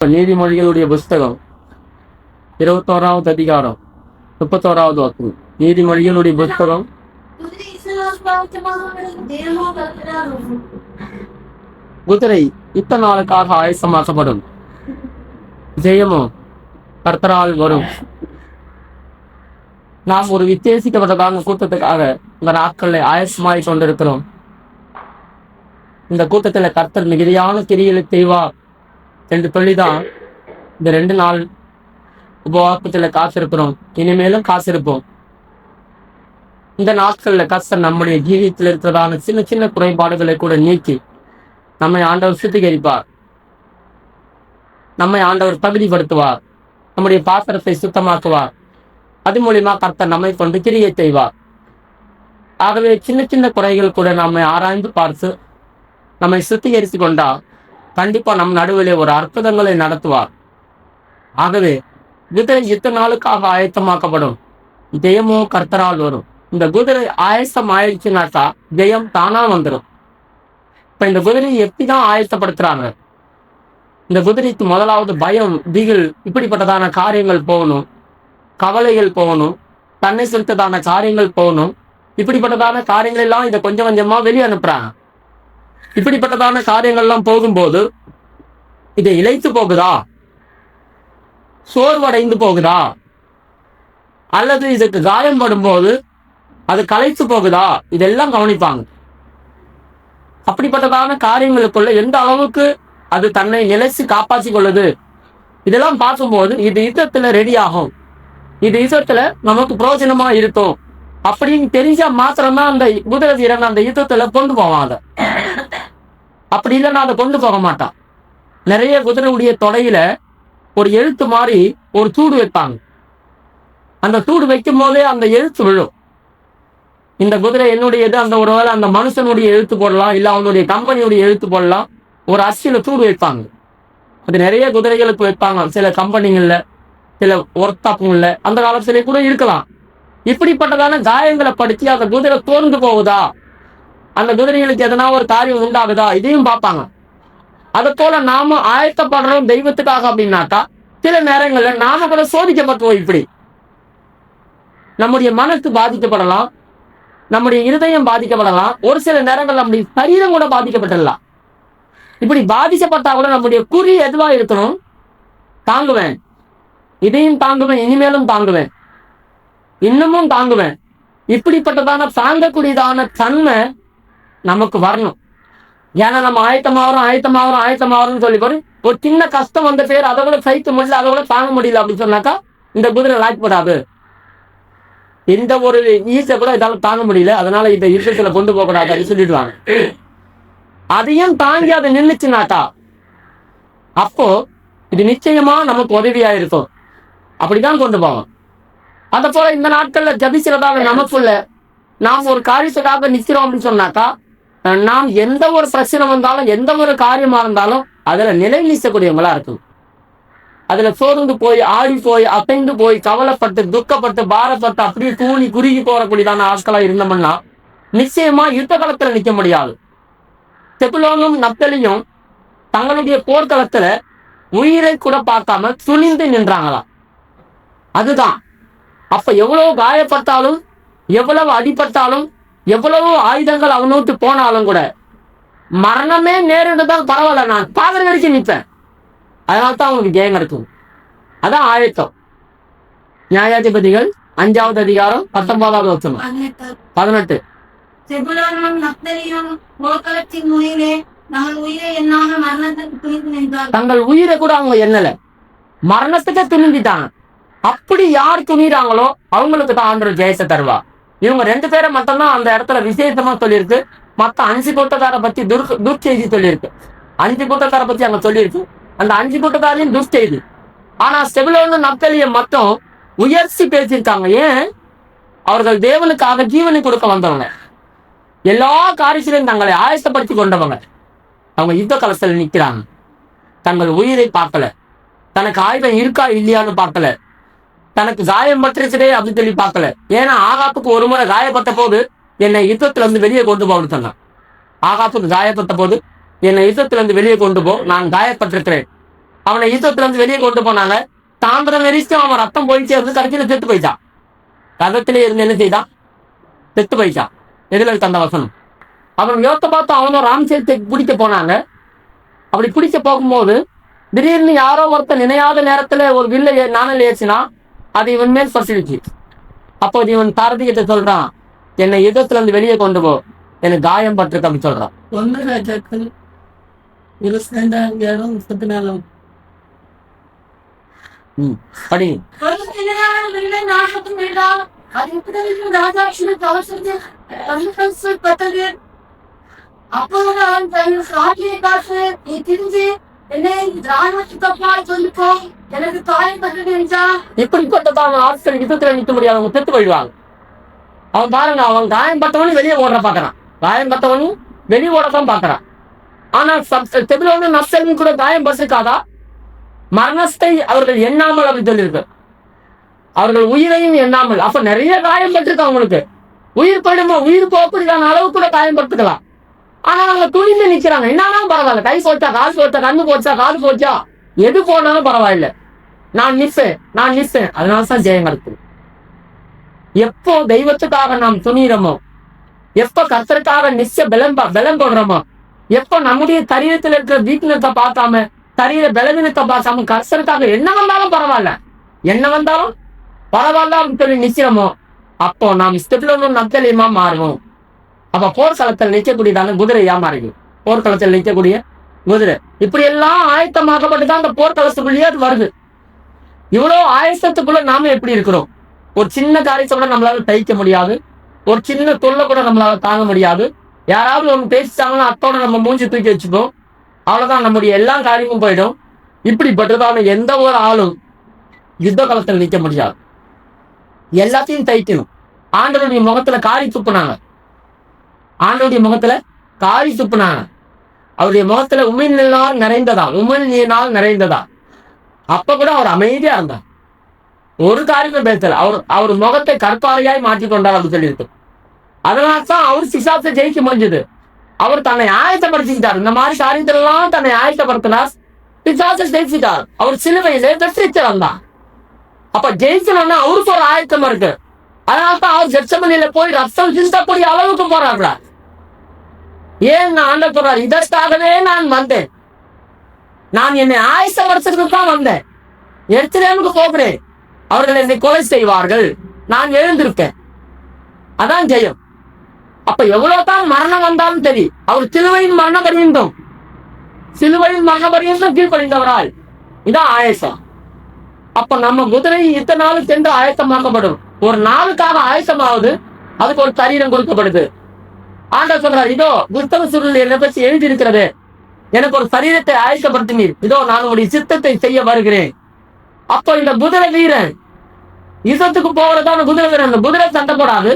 நீதிமொழிகளுடைய புஸ்தகம் 21வது அதிகாரம் 31வது வாக்கு. நீதிமொழிகளுடைய புஸ்தகம் குதிரை யுத்த நாளுக்காக ஆயசமாக்கப்படும், ஜெயமோ கர்த்தரால் வரும். நாம் ஒரு வித்தியாசிக்கப்பட்டதான கூட்டத்துக்காக இந்த நாட்களில் ஆயசமாய் கொண்டிருக்கிறோம். இந்த கூட்டத்தில் கர்த்தர் மிகுதியான கிரிகளை செய்வார் என்று சொல்லிதான் இந்த 2 நாள் உபவாசத்துல காத்திருக்கிறோம். இனிமேலும் காத்திருப்போம். இந்த நாட்கள்ல கர்த்தர் நம்முடைய ஜீவியத்தில் இருக்கிறதான சின்ன சின்ன குறைபாடுகளை கூட நீக்கி நம்மை ஆண்டவர் சுத்திகரிப்பார். நம்மை ஆண்டவர் தகுதிப்படுத்துவார். நம்முடைய பாத்திரத்தை சுத்தமாக்குவார். அது மூலியமா கர்த்தர் நம்மை கொண்டு கிரியை செய்வார். ஆகவே சின்ன சின்ன குறைகள் கூட நம்மை ஆராய்ந்து பார்த்து நம்மை சுத்திகரித்து கொண்டா கண்டிப்பா நம் நடுவிலே ஒரு அற்புதங்களை நடத்துவார். ஆகவே குதிரை யுத்த நாளுக்காக ஆயத்தமாக்கப்படும், ஜெயமோ கர்த்தரால் வரும். இந்த குதிரை ஆயத்தம் ஆயிடுச்சுனாக்கா ஜெயம் தானா வந்துடும். இப்ப இந்த குதிரையை எப்படிதான் ஆயத்தப்படுத்துறாங்க? இந்த குதிரைக்கு முதலாவது பயம், திகில், இப்படிப்பட்டதான காரியங்கள் போகணும், கவலைகள் போகணும், தன்னை செலுத்ததான காரியங்கள் போகணும். இப்படிப்பட்டதான காரியங்கள் எல்லாம் இதை கொஞ்சம் கொஞ்சமா வெளியே அனுப்புறாங்க. இப்படிப்பட்டதான காரியங்கள்லாம் போகும்போது இதை இழைத்து போகுதா, சோர்வடைந்து போகுதா, அல்லது இதுக்கு காயம் படும்போது அது களைத்து போகுதா, இதெல்லாம் கவனிப்பாங்க. அப்படிப்பட்டதான காரியங்களுக்குள்ள எந்த அளவுக்கு அது தன்னை நிலைச்சு காப்பாற்றி கொள்ளுது, இதெல்லாம் பார்க்கும்போது இது யுத்தத்துல ரெடி ஆகும், இது யுத்தத்துல நமக்கு பிரயோஜனமா இருக்கும் அப்படின்னு தெரிஞ்சா மாத்திரம்தான் அந்த குதிரை வீரன் அந்த யுத்தத்துல கொண்டு போவான். அப்படி இல்லைன்னா அதை கொண்டு போக மாட்டான். நிறைய குதிரையுடைய தொடையில ஒரு எழுத்து மாதிரி ஒரு தூடு வைப்பாங்க. அந்த தூடு வைக்கும் போதே அந்த எழுத்து விழும். இந்த குதிரை என்னுடையது, அந்த ஒருவேளை அந்த மனுஷனுடைய எழுத்து போடலாம், இல்ல அவனுடைய கம்பெனியுடைய எழுத்து போடலாம். ஒரு அரிசியில தூடு வைப்பாங்க. அது நிறைய குதிரைகளுக்கு வைப்பாங்க. சில கம்பெனிகள்ல, சில ஒர்க் ஷாப்புங்கள்ல அந்த காலத்திலே கூட இருக்கலாம். இப்படிப்பட்டதான காயங்களை படிச்சு அந்த குதிரை தோர்ந்து போகுதா, அந்த குதிரைகளுக்கு எதனா ஒரு காரியம் உண்டாகுதா, இதையும் பார்ப்பாங்க. அதை போல நாம ஆயத்தப்படுறோம் தெய்வத்துக்காக அப்படின்னாக்கா சில நேரங்கள்ல நாம கூட சோதிக்கப்பட்டுவோம். இப்படி நம்முடைய மனசு பாதிக்கப்படலாம், நம்முடைய இருதயம் பாதிக்கப்படலாம், ஒரு சில நேரங்கள் நம்முடைய சரீரம் கூட பாதிக்கப்பட்டுடலாம். இப்படி பாதிக்கப்பட்டா கூட நம்முடைய குறி எதுவா இருக்கணும்? தாங்குவேன், இதையும் தாங்குவேன், இனிமேலும் தாங்குவேன், இன்னமும் தாங்குவேன். இப்படிப்பட்டதான தாங்கக்கூடியதான தன்மை நமக்கு வரணும். ஏன்னா நம்ம ஆயத்தமாகறோம் சொல்லி போய் ஒரு சின்ன கஷ்டம் வந்த பேர் அதை கூட சைத்து முடியல, அதை கூட தாங்க முடியல அப்படின்னு சொன்னாக்கா இந்த குதிரை லாய்ப்படாது. எந்த ஒரு ஈஸை கூட இதால தாங்க முடியல, அதனால இந்த யுத்தத்துல கொண்டு போக கூடாது அப்படின்னு சொல்லிடுவாங்க. அதையும் தாங்கி அதை நின்றுச்சுனாக்கா அப்போ இது நிச்சயமா நமக்கு உதவியா இருக்கும். அப்படிதான் கொண்டு போவோம். அதை போல இந்த நாட்கள்ல ஜபிக்கிறதாக நமக்குள்ள நாம் ஒரு காரியத்துக்காக நிற்கிறோம் அப்படின்னு சொன்னாக்கா நாம் எந்த ஒரு பிரச்சனை வந்தாலும், எந்த ஒரு காரியமா இருந்தாலும் அதுல நிலை நீசக்கூடியவங்களா இருக்கும். அதுல சோர்ந்து போய், ஆடி போய், அசைந்து போய், கவலைப்பட்டு, துக்கப்பட்டு, பாரப்பட்டு, அப்படியே தூணி குறுகி போறக்கூடியதான ஆட்களா இருந்தோம்னா நிச்சயமா யுத்த காலத்துல நிற்க முடியாது. செபுலோனும் நப்தலியும் தங்களுடைய போர்க்களத்துல உயிரை கூட பார்க்காம துணிந்து நின்றாங்களாம். அதுதான். அப்ப எவ்வளவு காயப்பட்டாலும், எவ்வளவு அடிபட்டாலும், எவ்வளவு ஆயுதங்கள் அவனோட்டு போனாலும் கூட மரணமே நேரிடுதான் பரவாயில்ல, நான் பாதம் கடிச்சு நிற்பேன். அதனால்தான் அவனுக்கு ஜெயம் கிடைக்கும். அதான் ஆயத்தம். நியாயாதிபதிகள் 5வது அதிகாரம் 19வது வசனம் 18. தங்கள் உயிரை கூட அவங்க எண்ணல, மரணத்துக்கு துணிஞ்சிட்டாங்க. அப்படி யார் துணிறாங்களோ அவங்களுக்கு தான் ஆண்டவர் ஜெயத்தை தருவா. இவங்க 2 பேரை மட்டும்தான் அந்த இடத்துல விசேஷமா சொல்லியிருக்கு. மத்த 5 கூட்டத்தாரை பத்தி துர்ச்செய்தி சொல்லியிருக்கு. 5 கூட்டத்தாரை பத்தி அங்க சொல்லியிருக்கு. அந்த 5 கூட்டத்தாரையும் துர்ச்செய்தி. ஆனா செபுலோனு நப்தலியை மட்டும் உயர்ச்சி பேசியிருக்காங்க. ஏன்? அவர்கள் தேவனுக்காக ஜீவனை கொடுக்க வந்தவங்க, எல்லா காரியத்திலையும் தங்களை ஆயத்தப்படுத்தி கொண்டவங்க. அவங்க யுத்த களத்தில் நிற்கிறாங்க. தங்கள் உயிரை பார்க்கல, தனக்கு ஆயுதம் இருக்கா இல்லையான்னு பார்க்கல, தனக்கு காயம் பட்டுருச்சுதே அப்படின்னு சொல்லி பார்க்கல. ஏன்னா ஆகாப்புக்கு ஒரு முறை காயப்பட்ட போது என்னை யுத்தத்துல இருந்து வெளியே கொண்டு போகணும்னு சொன்னான். ஆகாப்புக்கு காயப்பட்ட போது என்னை யுத்தத்துல இருந்து வெளியே கொண்டு போ, நான் காயப்பட்டிருக்கிறேன் அவனை யுத்தத்துல இருந்து வெளியே கொண்டு போனாங்க. தாந்திரம் வெறிச்சும் அவன் ரத்தம் போயிட்டே இருந்து கடைசியில செத்து போயிட்டான். ரதத்திலே இருந்து என்ன செய்தான்? செத்து போயிட்டான். எதுல இருக்கு அந்த வசனம்? அவன் யோத்த பார்த்து அவனும் ராம்சேத்தை பிடிக்க போனாங்க. அப்படி பிடிக்க போகும்போது திடீர்னு யாரோ ஒருத்தர் நினையாத நேரத்துல ஒரு வில்லை நாணல் ஏற்றினா அது இவன் மேல் பசிடுச்சு. அப்போ இவன் சாரதி கிட்ட சொல்றான், என்னை யுத்தத்துல இருந்து வெளியே கொண்டு போ, எனக்கு காயம் பட்டிருக்கு அப்படின்னு சொல்றான். 1 ராஜாக்கள் 22:34 படி. அப்பொழுது அவன் தன் சாட்சியை காசு நீ திரிஞ்சு என்னை ராணுவத்துக்கப்பா சொல்லிப்போ, எனக்கு காயம் பட்டது என்றான். இப்படிப்பட்டதான் ஆட்கள் யுத்தத்துல நிற்க முடியாது, அவங்க செத்து போயிடுவாங்க. அவன் பாருங்க, அவன் காயம் பட்டவனும் வெளியே ஓடுற பாக்குறான், காயம் பட்டவனும் வெளியே ஓடத்தான் பாக்குறான். ஆனா செபிலோனும் நப்சலும் கூட காயம் பட்டிருக்காதா? மரணத்தை அவர்கள் எண்ணாமல் அப்படி சொல்லியிருக்கு, அவர்கள் உயிரையும் எண்ணாமல். அப்ப நிறைய காயம் பட்டிருக்கு அவங்களுக்கு. உயிர் போயிடுமா, உயிர் போகக்கூடியதான அளவு கூட காயம் பட்டுக்கலாம். ஆனா அவங்க துணிந்து நிக்கிறாங்க. என்னாலும் பரவாயில்ல, கை போச்சா, காசு போச்சா, கண்ணு போச்சா, காது போச்சா, எது போனாலும் பரவாயில்ல, நான் நிற்பேன், நான் நிற்பேன். அதனாலதான் ஜெயம் கிடைக்குது. எப்போ தெய்வத்துக்காக நாம் துணிகிறோமோ, எப்ப கர்த்தருக்காக பலம் போடுறோமோ, எப்ப நம்முடைய சரீரத்தில் இருக்கிற வீக்னஸை பார்க்காம, சரீர பலவீனத்தை பார்க்காம, கர்த்தருக்காக என்ன வந்தாலும் பரவாயில்ல, என்ன வந்தாலும் பரவாயில்ல அப்படின்னு சொல்லி நிக்கிறோமோ, அப்போ நாம் இஷ்டத்துல நத்தலியமா மாறுவோம். அப்ப போர்க்களத்தில் நிற்கக்கூடியதான குதிரையா மாறிடும். போர்க்களத்தில் நிற்கக்கூடிய குதிரை இப்படி எல்லாம் ஆயத்தமாக்கப்பட்டுதான் அந்த போர்க்களத்துக்குள்ளேயே அது வருது. இவ்வளவு ஆயத்தத்துக்குள்ள நாம எப்படி இருக்கிறோம்? ஒரு சின்ன காரியத்தை கூட நம்மளால தைக்க முடியாது, ஒரு சின்ன தொல்லை கூட நம்மளால தாங்க முடியாது. யாராவது ஒன்று பேசிட்டாங்கன்னா அத்தோட நம்ம மூஞ்சி தூக்கி வச்சுப்போம், அவ்வளவுதான், நம்முடைய எல்லா காரியமும் போயிடும். இப்படிப்பட்டதான எந்த ஒரு ஆளும் யுத்த காலத்தில் நிற்க முடியாது. எல்லாத்தையும் தைக்கணும். ஆண்டவருடைய முகத்துல காரி துப்புனாங்க, ஆண்டவருடைய முகத்துல காரி துப்புனாங்க. அவருடைய முகத்துல உமிழ்நீரால் நிறைந்ததா. அப்ப கூட அவர் அமைதியா இருந்தார், ஒரு காரியத்தை பேசல. அவர் முகத்தை கற்பாறையாய் மாற்றிக்கொண்டார் அப்படின்னு சொல்லியிருக்கு. அதனால்தான் அவர் பிசாசை ஜெயிக்க முடிஞ்சது. அவர் தன்னை ஆயத்தப்படுத்திக்கிட்டார். இந்த மாதிரி காரியத்திலாம் தன்னை ஆயத்தப்படுத்தினார், பிசாசை ஜெயிச்சிட்டார். அவர் சிலுவையிலே வெற்றி வந்தான். அப்ப ஜெயிக்கணும்னா அவருக்கு ஒரு ஆயத்தம் இருக்கு. அதனால்தான் அவர் கெத்செமனில போய் ரத்தம் சிந்தக்கூடிய அளவுக்கு போறாங்களா. ஏன் ஆண்டவர் சொல்றார், இதற்காகவே நான் வந்தேன், நான் என்னை ஆயத்தப்படுத்துறதுக்கு தான் வந்தேன். எருசலேமுக்கு போகிறேன், அவர்கள் என்னை கொலை செய்வார்கள், நான் எழுந்திருக்கேன், அதான் ஜெயம். அப்ப எவ்வளவுதான் மரணம் வந்தாலும் சரி, அவர் சிலுவையின் மரண பரியந்தம் கீழ்ப்படிந்தவரால் இதான் ஆயசம். அப்ப நம்ம குதிரை இத்தனை நாள் சென்று ஆயத்தமாக்கப்படும். ஒரு நாளுக்காக ஆயத்தமாவது, அதுக்கு ஒரு சரீரம் கொடுக்கப்படுது. ஆண்டவர் சொல்றார், இதோ புத்தக சுருள் என்னை பற்றி எழுதி இருக்கிறது, எனக்கு ஒரு சரீரத்தை ஆயத்தப்படுத்தினீர், இதோ நான் உங்களுடைய சித்தத்தை செய்ய வருகிறேன். அப்போ இந்த குதிரை வீரன் யுத்தத்துக்கு போகிறதான குதிரை வீரன், அந்த குதிரை சண்டை போடாது,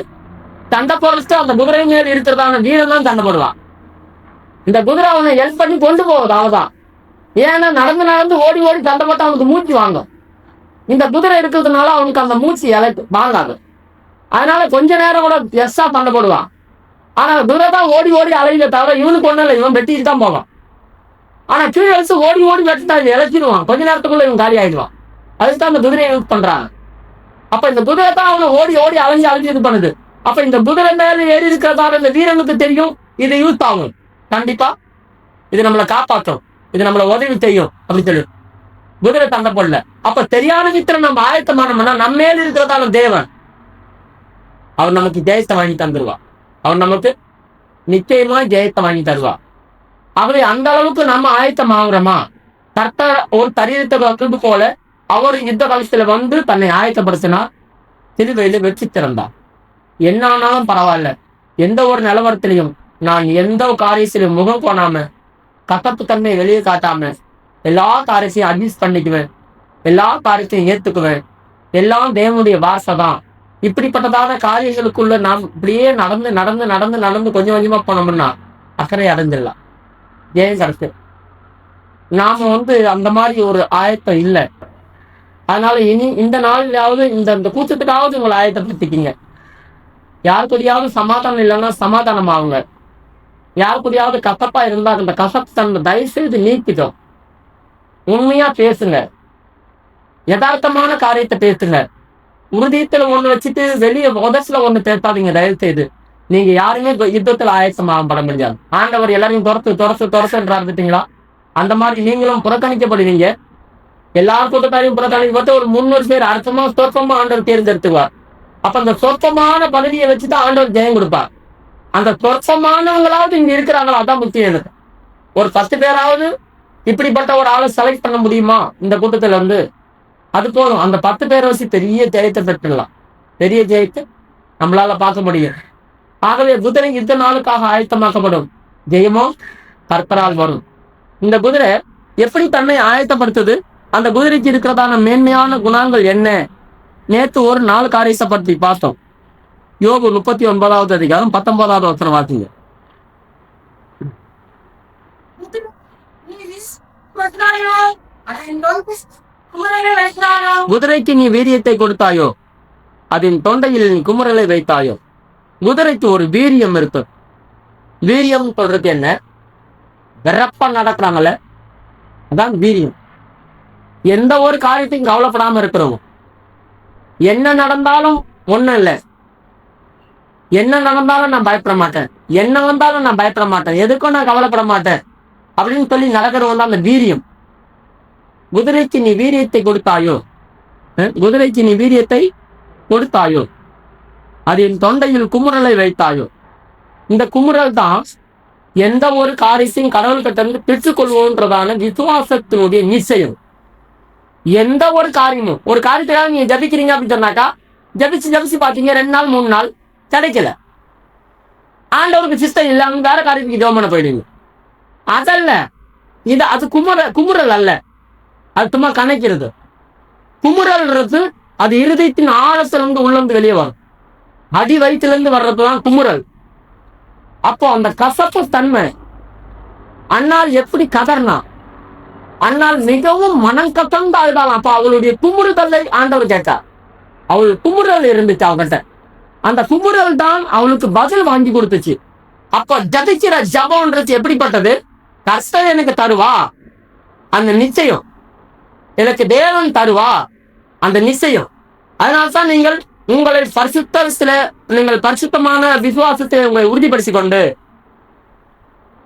சண்டை போடுறது அந்த குதிரை மேல் இருக்கிறதான வீரன் தான் சண்டை போடுவான். இந்த குதிரை அவனை ஹெல்ப் பண்ணி கொண்டு போகுது, அவதான். ஏன்னா நடந்து ஓடி சண்டை போட்டு அவனுக்கு மூச்சு வாங்கும். இந்த குதிரை இருக்கிறதுனால அவனுக்கு அந்த மூச்சு வாங்காது. அதனால கொஞ்ச நேரம் கூட எஸ்ஸா சண்டை போடுவான். ஆனா குதிரை தான் ஓடி அலையில தவிர இவனுக்கு ஒண்ணும் இல்லை, இவன் வெட்டிட்டு தான் போவான். ஆனா கீழே வச்சு ஓடி வெட்டிட்டா இழைச்சிடுவான், கொஞ்ச நேரத்துக்குள்ள இவன் காலி ஆயிடுவான். அதுதான் அந்த குதிரையை யூஸ் பண்றாங்க. அப்ப இந்த குதிரை தான் அவனை ஓடி அலைஞ்சு இது பண்ணுது. அப்ப இந்த குதிரை மேல ஏறி இருக்கிறதால இந்த வீரனுக்கு தெரியும், இது யூஸ் ஆகும், கண்டிப்பா இது நம்மளை காப்பாற்றும், இது நம்மளை உதவி செய்யும் அப்படின்னு சொல்லி குதிரை சண்டை போடல. அப்ப தெரியாத வித்திரம் நம்ம ஆயத்தமானோம்னா நம்ம மேல இருக்கிறதான தேவன் அவர் நமக்கு ஜெயத்தை வாங்கி தந்துருவா. அவர் நமக்கு நிச்சயமா ஜெயத்தை வாங்கி தருவா. ஆகவே அந்த அளவுக்கு நம்ம ஆயத்தம் ஆகுறோமா? கர்த்தர் ஒரு சரீரத்தை போல அவர் யுத்த காலத்துல வந்து தன்னை ஆயத்தப்படுத்தினா சிலுவையில வெற்றி திறந்தார். என்ன ஆனாலும் பரவாயில்ல, எந்த ஒரு நிலவரத்திலையும் நான் எந்த காரியத்திலையும் முகம் போனாம, கசப்பு தன்மையை வெளியே காட்டாம எல்லா காரியத்தையும் அட்ஜஸ்ட் பண்ணிக்குவேன், எல்லா காரியத்தையும் ஏத்துக்குவேன், எல்லாம் தேவனுடைய வாசை தான். இப்படிப்பட்டதான காரியங்களுக்குள்ள நாம் இப்படியே நடந்து கொஞ்சம் கொஞ்சமா போனோம்னா அக்கறை அடைஞ்சிடலாம், ஜெயம் கிடைச்சு. நாம அந்த மாதிரி ஒரு ஆயத்தம் இல்லை. அதனால இனி இந்த நாளிலாவது இந்த கூட்டத்துக்காவது உங்களை ஆயத்தப்படுத்திக்கிங்க. யாருக்குடியாவது சமாதானம் இல்லைன்னா சமாதானம் ஆகுங்க. யாருக்குடியாவது கசப்பா இருந்தா அந்த கசப்பு தன்மை தயவு செய்து நீக்கிட்டோம். உண்மையா பேசுங்க, யதார்த்தமான காரியத்தை பேசுங்க. உறுதியத்துல ஒண்ணு வச்சுட்டு வெளியே உதச்சுல ஒண்ணு பேசாதீங்க தயவு செய்து. நீங்க யாருமே யுத்தத்துல ஆயத்தமாக பட முடியாது. ஆண்டவர் எல்லாரையும் துரத்துன்றா இருந்துட்டீங்களா? அந்த மாதிரி நீங்களும் புறக்கணிக்கப்படுவீங்க. எல்லா கூட்டத்தாரையும் புறக்கணிக்கப்பட்டு ஒரு 300 பேர் அர்த்தமா சொற்பமா ஆண்டவர் தேர்ந்தெடுத்துவார். அப்ப அந்த சொற்பமான பதவியை வச்சுதான் ஆண்டவர் ஜெயம் கொடுப்பார். அந்த சொற்பமானவங்களாவது இங்க இருக்கிறாங்களா? அதான் முக்கியம் எனக்கு. ஒரு 10 பேராவது இப்படிப்பட்ட ஒரு ஆளை செலக்ட் பண்ண முடியுமா இந்த கூட்டத்துல இருந்து? அது போதும். அந்த 10 பேரை வச்சு பெரிய ஜெயத்தை பெற்றுடலாம். பெரிய ஜெயத்தை நம்மளால பார்க்க முடியும். ஆகவே குதிரை யுத்த நாளுக்காக ஆயத்தமாக்கப்படும், ஜெயமோ கர்த்தரால் வரும். இந்த குதிரை எப்படி தன்னை ஆயத்தப்படுத்துது? அந்த குதிரைக்கு இருக்கிறதான மேன்மையான குணங்கள் என்ன? நேற்று ஒரு 4 காரியத்தை பற்றி பார்த்தோம். யோபு 39வது அதிகாரம் 19வது வசனம் வாசிங்க. குதிரைக்கு நீ வீரியத்தை கொடுத்தாயோ, அதன் தொண்டையில் நீ குமுறலை வைத்தாயோ. குதிரைக்கு ஒரு வீரியம் இருக்கு. வீரியம் சொல்றது என்ன? வெறப்பா நடக்கிறாங்கல்ல, அதான் வீரியம். எந்த ஒரு காரியத்தையும் கவலைப்படாம இருக்கிறோம். என்ன நடந்தாலும் ஒண்ணும் இல்லை, என்ன நடந்தாலும் நான் பயப்பட மாட்டேன், என்ன வந்தாலும் நான் பயப்பட மாட்டேன், எதுக்கும் நான் கவலைப்பட மாட்டேன் அப்படின்னு சொல்லி நடக்கிறவங்க தான் அந்த வீரியம். குதிரைக்கு நீ வீரியத்தை கொடுத்தாயோ, குதிரைக்கு நீ வீரியத்தை கொடுத்தாயோ, அதன் தொண்டையில் குமுறலை வைத்தாயோ. இந்த குமுறல் தான் எந்த ஒரு காரியத்தையும் கடவுள்கிட்ட இருந்து பெற்றுக்கொள்வோன்றதான விசுவாசத்தினுடைய நிச்சயம். எந்த ஒரு காரியமும், ஒரு காரியத்துக்காக நீங்க ஜபிக்கிறீங்க அப்படின்னு சொன்னாக்கா, ஜபிச்சு பாத்தீங்க 2 நாள் 3 நாள் கிடைக்கல, ஆண்டவருக்கு சிஸ்டம் இல்லை, அவங்க வேற காரியத்துக்கு ஜெபம் பண்ண போயிடுங்க. அதல்ல இது, அது குமுறல் அல்ல, அது சும்மா கணக்கிறது. குமுறல்ன்றது அது இருதயத்தின் ஆழத்திலிருந்து உள்ளந்து வெளியே வரும். அடி வயிற்றிலிருந்து வர்றதுதான் குமுறல். அப்போ அந்த கசப்பு தன்மை, அண்ணால் எப்படி கதர்னா, அண்ணால் மிகவும் மனம் கத்தந்து அழுதாலாம். அப்ப அவளுடைய குமுறுதலை ஆண்டவர் கேட்டார். அவள் குமுறல் இருந்துச்சு அவகிட்ட. அந்த குமுறல் தான் அவளுக்கு பதில் வாங்கி கொடுத்துச்சு. அப்ப ஜபிக்கிற ஜபம்ன்றது எப்படிப்பட்டது? கர்த்தர் எனக்கு தருவா அந்த நிச்சயம், எனக்கு தேவன் தருவா அந்த நிச்சயம். அதனால்தான் நீங்கள் உங்களை நீங்கள் பரிசுத்தமான விசுவாசத்தை உங்களை உறுதிப்படுத்திக் கொண்டு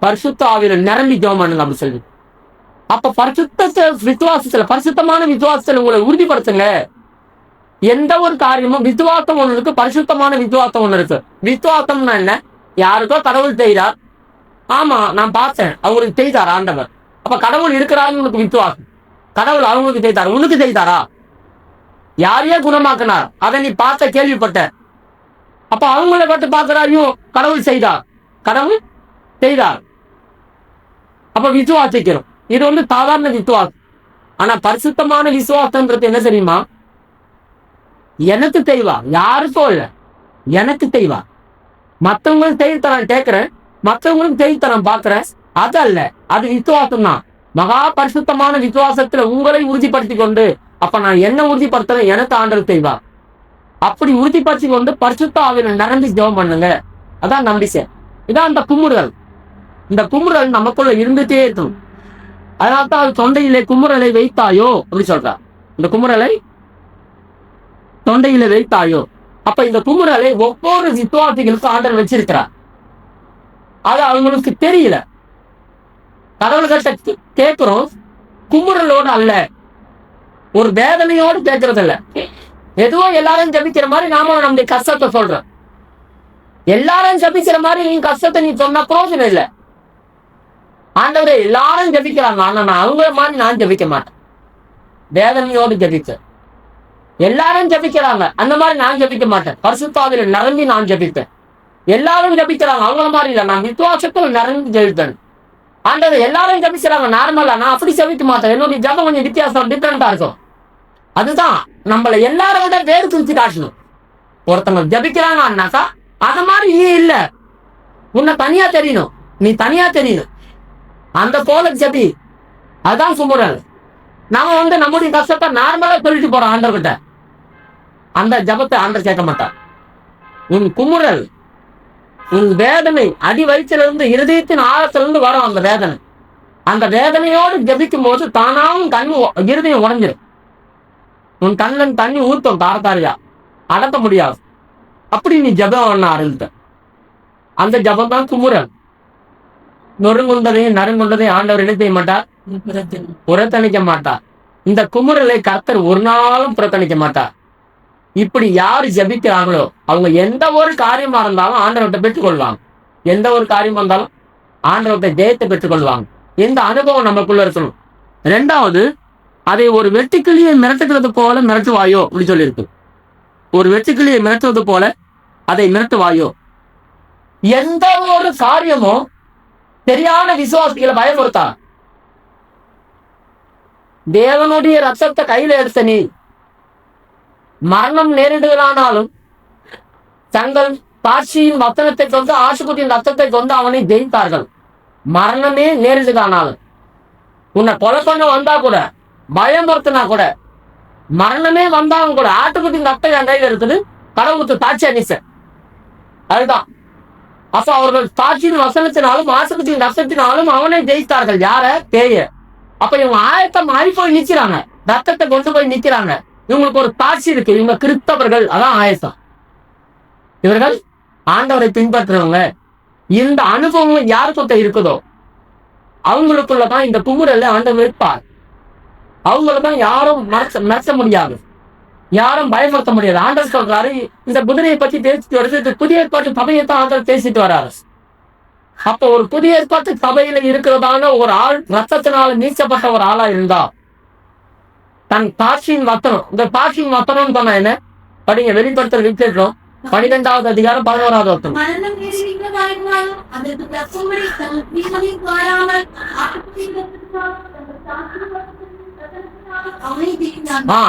பரிசுத்த ஆவியில நிரம்பி ஜெபம் பண்ணுங்க அப்படி சொல்லி. அப்ப பரிசுத்தமான விசுவாசத்துல உங்களை உறுதிப்படுத்துங்க. எந்த ஒரு காரியமும் விசுவாசம் ஒண்ணு இருக்கு, பரிசுத்தமான விசுவாசம் ஒண்ணு இருக்கு. விசுவாசம்னா என்ன? யாருக்கோ கடவுள் செய்தார், ஆமா நான் பார்த்தேன், அவங்களுக்கு செய்தார் ஆண்டவர். அப்ப கடவுள் இருக்கிறாருன்னு உனக்கு விசுவாசம். கடவுள் அவங்களுக்கு செய்தார், உனக்கு செய்தாரா? யாரையே குணமாக்கினார், அதை நீ பார்த்த கேள்விப்பட்ட. அப்ப அவங்கள பட்டு பார்க்கிறாரையும் கடவுள் செய்தார், கடவுள் செய்தார். அப்ப விசுவாசிக்கிறோம். இது சாதாரண விசுவாசம். ஆனா பரிசுத்தமான விசுவாசம்ன்றது என்ன தெரியுமா? எனக்கு செய்வா, யாருக்கும் இல்லை, எனக்கு செய்வா. மற்றவங்களுக்கு செய்து தரான் கேட்கிறேன், மற்றவங்களுக்கு செய்து தரான் பார்க்கிறேன், அது அல்ல, அது விசுவாசம் தான். மகா பரிசுத்தமான விசுவாசத்துல உங்களை உறுதிப்படுத்தி கொண்டு, அப்ப நான் என்ன உறுதிப்படுத்துறேன், எனக்கு ஆண்டவர் செய்வார். அப்படி உறுதிப்படுத்தி கொண்டு பரிசுத்த ஆவியில நிரம்பி ஜெபம் பண்ணுங்க. அதான் நம்பிக்கை. இதான் அந்த குமுறல். இந்த குமுறல் நமக்குள்ள இருந்துட்டே இருக்கும். அதனால்தான் அது தொண்டையிலே குமுறலை வைத்தாயோ அப்படி சொல்றார். இந்த குமுறலை தொண்டையில வைத்தாயோ. அப்ப இந்த குமுறலை ஒவ்வொரு விசுவாசிகளுக்கும் ஆண்டவர் வச்சிருக்கிறார். அது அவங்களுக்கு தெரியல. கடவுள்கிட்ட கேட்கிறோம், குமுறலோடு அல்ல, ஒரு வேதனையோடு கேட்கறது இல்ல. எதுவோ எல்லாரும் ஜபிக்கிற மாதிரி நாம நம்முடைய கஷ்டத்தை சொல்றோம். எல்லாரும் ஜபிக்கிற மாதிரி நீ கஷ்டத்தை நீ சொன்னா பிரோஜனம் இல்லை. ஆண்டவரே எல்லாரும் ஜபிக்கிறாங்க, ஆனா நான் அவங்க மாதிரி நான் ஜபிக்க மாட்டேன், வேதனையோடு ஜபிப்பேன். எல்லாரும் ஜபிக்கிறாங்க, அந்த மாதிரி நான் ஜபிக்க மாட்டேன், பரிசுத்த ஆவியில நிரம்பி நான் ஜபிப்பேன். எல்லாரும் ஜபிக்கிறாங்க, அவங்கள மாதிரி இல்லை, நான் விசுவாசத்தில் நிரம்பி ஜபிப்பேன். ஆண்டவர் எல்லாரும் ஜபிக்கிறாங்க நார்மலா, நான் அப்படி ஜபிக்க மாட்டேன், என்னுடைய ஜபம் கொஞ்சம் வித்தியாசம் டிஃப்ரெண்டா இருக்கும். அதுதான் நம்மளை எல்லாரும் விட வேறு குறிச்சு காட்டணும். ஒருத்தவங்க ஜபிக்கிறாங்கன்னாக்கா அந்த மாதிரி நீ இல்ல, உன்னை தனியா தெரியணும், நீ தனியா தெரியணும், அந்த போல ஜபி. அதான் குமுறல். நாம நம்முடைய கஷ்டத்தை நார்மலா சொல்லிட்டு போறோம் ஆண்டவர்கிட்ட, அந்த ஜபத்தை ஆண்டவர் கேட்க மாட்டார். உன் குமுறல், உன் வேதனை அடி வயிற்றிலிருந்து இருதயத்தின் ஆழத்திலிருந்து வரும் அந்த வேதனை, அந்த வேதனையோடு ஜெபிக்கும் போது தானாவும் இருதயம் உடைஞ்சிடும். உன் கண்ணில் தண்ணி ஊத்தும் தாரதாரியா, அடக்க முடியாது. அப்படி நீ ஜெபம் பண்ண ஆரம்பித்த அந்த ஜபம் தான் குமுறல். நொறுங்குண்டதையும் நறுங்குண்டதையும் ஆண்டவர் என்ன செய்ய மாட்டார்? புறத்தணிக்க மாட்டார். இந்த குமுறலை கர்த்தர் ஒரு நாளும் புறத்தணிக்க மாட்டார். இப்படி யாரு ஜபிக்கிறாங்களோ அவங்க எந்த ஒரு காரியமா இருந்தாலும் ஆண்டவர்கிட்ட பெற்றுக்கொள்வாங்க. எந்த ஒரு காரியமா இருந்தாலும் ஆண்டவர்கிட்ட ஜெயத்தை பெற்றுக்கொள்வாங்க. இந்த அனுபவம் நமக்குள்ள இருக்கணும். ரெண்டாவது, அதை ஒரு வெட்டுக்கிளியை மிரட்டுகிறது போல மிரட்டுவாயோ அப்படி சொல்லியிருக்கு. ஒரு வெட்டுக்கிளியை மிரட்டுவது போல அதை மிரட்டுவாயோ. எந்த ஒரு காரியமும் சரியான விசுவாசிகளை பயமுறுத்தா. தேவனுடைய ரத்தத்தை கையில எடுத்த நீ மரணம் நேரிடுகிறானாலும் தங்கள் சாட்சியின் வசனத்தை கொண்டு ஆசுகுட்டியின் ரத்தத்தை கொண்டு அவனை ஜெயித்தார்கள். மரணமே நேரிடுகிறானாலும் உன்னை கொலை பண்ண வந்தா கூட, பயமுறுத்தினா கூட, மரணமே வந்தாலும் கூட ஆட்டுக்குட்டியின் ரத்தம் என் கையில இருக்குது, கடவுளுக்கு சாட்சி அணிச. அதுதான். அப்ப அவர்கள் சாட்சியின் வசனத்தினாலும் ஆசுகுட்டியின் ரத்தத்தினாலும் அவனை ஜெயித்தார்கள். யார? பேய. அப்ப இவங்க ஆயத்தம் ஆகி போய் நிக்கிறாங்க, ரத்தத்தை கொண்டு போய் நிக்கிறாங்க. இவங்களுக்கு ஒரு சாட்சி இருக்கு, இவங்க கிறிஸ்தவர்கள். அதான் ஆயத்தம். இவர்கள் ஆண்டவரை பின்பற்றுறவங்க. இந்த அனுபவம் யாருக்கிட்ட இருக்குதோ அவங்களுக்குள்ளதான் இந்த குமுறல்ல ஆண்டவர் இருப்பார். அவங்களுதான் யாரும் மறைக்க முடியாது, யாரும் பயமுறுத்த முடியாது. ஆண்டவர் சொல்றாரு, இந்த குதிரையை பத்தி பேசிட்டு வருது, புதிய ஏற்பாட்டு சபையை தான் ஆண்டவர் பேசிட்டு வர்றாரு. அப்ப ஒரு புதிய ஏற்பாட்டு சபையில இருக்கிறதான ஒரு ஆள் ரத்தத்தினால நீக்கப்பட்ட ஒரு ஆளா இருந்தா தன் சாட்சியின் வசனம், இந்த சாட்சியின் வசனம் சொன்ன என்ன படிங்க, வெளிப்படுத்தல் விசேஷம் 12வது அதிகாரம் 11வது வசனம்.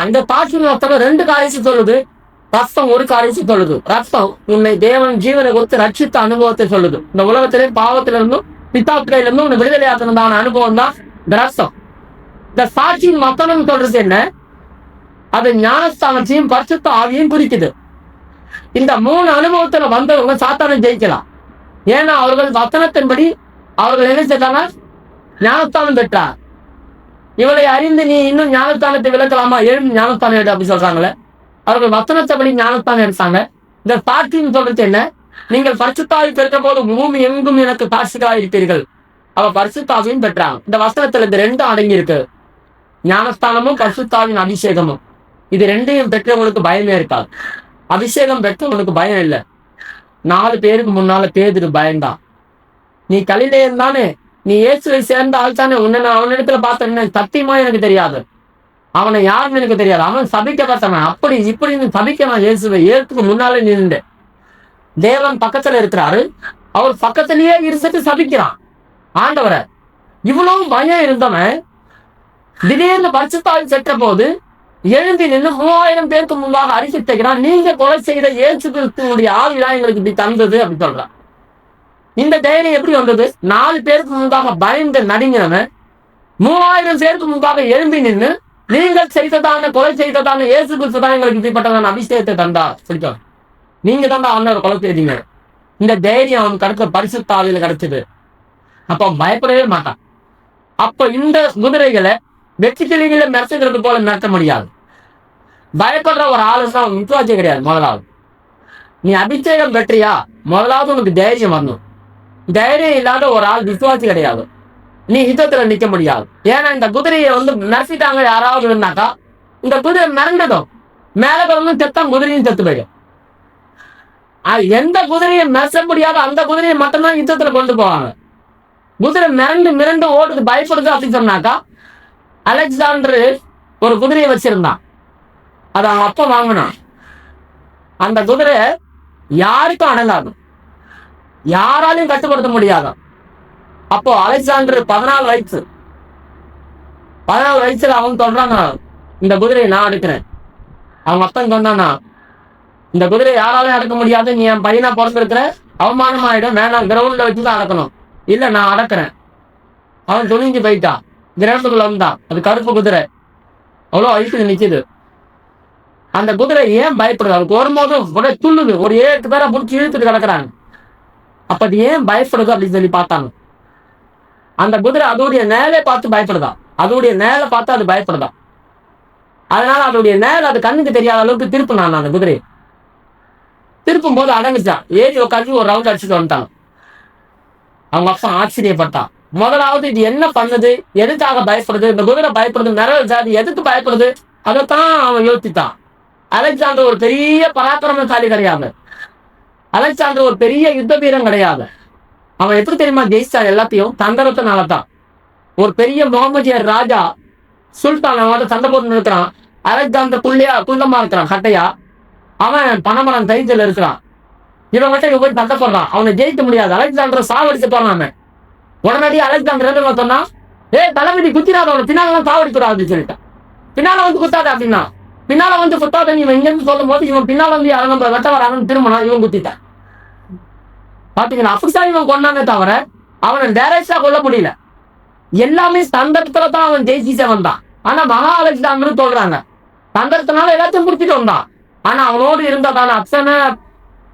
இந்த சாட்சியின் வசனம் ரெண்டு காரியத்தை சொல்லுது. ரத்தம் ஒரு காரியத்தை சொல்லுது. ரத்தம் உன்னை தேவன் ஜீவனை கொடுத்து ரட்சித்த அனுபவத்தை சொல்லுது. இந்த உலகத்திலே பாவத்திலிருந்தும் பித்தாப்பிலிருந்தும் உன்னை விடுதலையாக்குறதான அனுபவம் தான் இந்த ரத்தம். இந்த சாட்சியின் வசனம் சொல்றது என்ன? அது ஞானஸ்தானத்தையும் பரிசுத்த ஆவியையும் குறிக்குது. இந்த 3 அனுபவத்துல வந்தவங்க சாத்தானை ஜெயிக்கலாம். ஏன்னா அவர்கள் வசனத்தின்படி அவர்கள் என்ன செய்தாங்க? ஞானஸ்தானம் பெற்றார். இவளை அறிந்து நீ இன்னும் ஞானஸ்தானத்தை விளக்கலாமா? எழுந்து ஞானஸ்தானம் எடு அப்படி சொல்றாங்களே. அவர்கள் வசனத்தைப்படி ஞானஸ்தானம் எடுத்தாங்க. இந்த சாட்சின்னு சொல்றது என்ன? நீங்கள் பரிசுத்தாவி பெற்ற போது பூமி எங்கும் எனக்கு சாட்சிகளாக இருப்பீர்கள். அவ பரிசுத்தாவியும் பெற்றாங்க. இந்த வசனத்துல இந்த 2 அடங்கி இருக்கு. ஞானஸ்தானமும் பரிசுத்தாவின் அபிஷேகமும். இது 2ஐயும் பெற்றவங்களுக்கு பயமே இருக்காது. அபிஷேகம் பெற்றவங்களுக்கு பயம் இல்லை. 4 பேருக்கு முன்னால பேதுரு பயந்தான். நீ கலிலேயன் தானே, நீ இயேசுவை சேர்ந்த ஆள் தானே, உன்னை நான் அவனிடத்துல பார்த்தேன், சத்தியமா எனக்கு தெரியாது, அவனை யாருன்னு எனக்கு தெரியாது, அவன் சபிக்கப்பட்டவன், அப்படி இப்படின்னு சபிக்க நான் இயேசுவை ஏற்றுக்கு முன்னாலே நின்றேன். தேவன் பக்கத்துல இருக்கிறாரு, அவர் பக்கத்திலேயே இருந்துட்டு சபிக்கிறான் ஆண்டவரை. இவ்வளவு பயம் இருந்தவன் திடீர்னு பரிசுத்தாவி சென்ற போது எழுந்தி நின்று 3000 பேருக்கு முன்பாக அறிக்கைக்கிறான், நீங்க கொலை செய்த இயேசு கிறிஸ்துவனுடைய ஆவிதான் எங்களுக்கு இப்படி தந்தது அப்படி சொல்றான். இந்த தைரியம் எப்படி வந்தது? 4 பேருக்கு முன்பாக பயந்து நடுங்கினவன் 3000 பேருக்கு முன்பாக எழும்பி நின்று நீங்கள் செய்ததான கொலை செய்ததான இயேசு கிறிஸ்து தான் எங்களுக்கு இப்படிப்பட்டதான அபிஷேகத்தை தந்தா சொல்லிட்டோம். நீங்க தான் ஆண்டவர் கொலை செய்தீங்க. இந்த தைரியம் அவன் கிடைச்ச பரிசுத்த ஆவியில கிடைச்சது. அப்ப அவன் பயப்படவே மாட்டான். அப்ப இந்த குதிரைகளை வெற்றி கிளிகளை மிரட்டுகிறது போல மிரட்ட முடியாது. பயப்படுற ஒரு ஆளு தான் விசுவாசி கிடையாது. முதலாவது நீ அபிஷேகம் பெற்றியா, முதலாவது உனக்கு தைரியம் வரணும். தைரியம் இல்லாத ஒரு ஆள் விசுவாசி கிடையாது. நீ யுத்தத்துல நிக்க முடியாது. ஏன்னா இந்த குதிரையை மிரட்டிட்டாங்க யாராவது இருந்தாக்கா, இந்த குதிரை மிரண்டதும் மேல கிழமும் செத்தான், குதிரையும் செத்து போயிடும். எந்த குதிரையை மிரட்ட முடியாத அந்த குதிரையை மட்டும்தான் யுத்தத்துல கொண்டு போவாங்க. குதிரை மிரண்டு ஓடுது, பயப்படுது அப்படின்னு சொன்னாக்கா, அலெக்சாண்டர் ஒரு குதிரையை வச்சிருந்தான். அதை அவன் அப்ப வாங்கினான். அந்த குதிரை யாருக்கும் அடங்காது, யாராலையும் கட்டுப்படுத்த முடியாது. அப்போ அலெக்சாண்டர் 14 வயசுல அவன் சொல்றாங்க, இந்த குதிரையை நான் அடக்கிறேன். அவங்க அப்பன் சொன்னானா, இந்த குதிரை யாராலையும் அடக்க முடியாது, நீ என் பையனா பிறந்திருக்கிற, அவமானமாயிடும், வேணாம் கிரவுண்ட்ல வச்சுதான் அடக்கணும். இல்ல நான் அடக்கிறேன். அவன் துணிஞ்சு போயிட்டான். கிரவுண்டுக்குள்ள வந்தான். அது கருப்பு குதிரை, அவ்வளோ வயசுல நிக்குது. அந்த குதிரை ஏன் பயப்படுது? அதுக்கு வரும்போது உடனே துள்ளுது. ஒரு 7 பேரை பிடிச்சி இழுத்துட்டு கிடக்குறாங்க. அப்ப அது ஏன் பயப்படுது அப்படின்னு சொல்லி பார்த்தாங்க. அந்த குதிரை அதோடைய நேலை பார்த்து பயப்படுதான். அதோடைய நேலை பார்த்து அது பயப்படுதான். அதனால அதோடைய நேல் அது கண்ணுக்கு தெரியாத அளவுக்கு திருப்பினான். அந்த குதிரையை திருப்பும் போது அடங்குச்சான். ஏறி உட்காந்து ஒரு ரவுண்ட் அடிச்சுட்டு வந்துட்டாங்க. அவங்க அப்பா ஆச்சரியப்பட்டான். முதலாவது இது என்ன பண்ணுது, எதுக்காக பயப்படுது, இந்த குதிரை பயப்படுது, நிறைய ஜாதி எதுக்கு பயப்படுது, அதைத்தான் அவன் யோசித்தான். அலெக்சாண்டர் ஒரு பெரிய பராக்கிரமசாலி கிடையாது. அலெக்சாண்டர் ஒரு பெரிய யுத்த வீரன் கிடையாது. அவன் எப்படி தெரியுமா ஜெயிச்சான்? எல்லாத்தையும் தந்திரத்தினாலதான். ஒரு பெரிய முகமதியர் ராஜா சுல்தான் அவன் சண்டை போட்டு இருக்கிறான். அலெக்சாண்டர் குள்ளமா இருக்கிறான், கட்டையா. அவன் பணமரம் தைரியத்தில் இருக்கிறான். இவன் மட்டும் இவன் போய் சண்டை போடுறான். அவனை ஜெயிக்க முடியாது. அலெக்சாண்டர் சாவடிக்க போறான். அவன் உடனடியே அலெக்சாண்டர் என்ன சொன்னா, தளபதி குத்திராத, அவனை பின்னால சாவடிக்கூடாது அப்படின்னு சொல்லிட்டான். பின்னால வந்து குத்தாத அப்படின்னா, பின்னால வந்து குத்தாத இவன் இங்கன்னு சொல்லும் போது இவன் பின்னால வந்து யாரும் நம்ம வெட்ட வராங்கன்னு திரும்பினா இவன் குத்திட்டான். பாத்தீங்கன்னா அப்படித்தான் இவன் கொண்டானே தவிர அவனை டைரக்டா கொல்ல முடியல. எல்லாமே தந்திரத்துல தான் அவன் ஜெயிச்சே வந்தான். ஆனா மகா அலெக்சாண்டர் சொல்றாங்க தந்திரத்தினால எல்லாத்தையும் குடிச்சிட்டு வந்தான். ஆனா அவனோடு இருந்ததான அத்தனை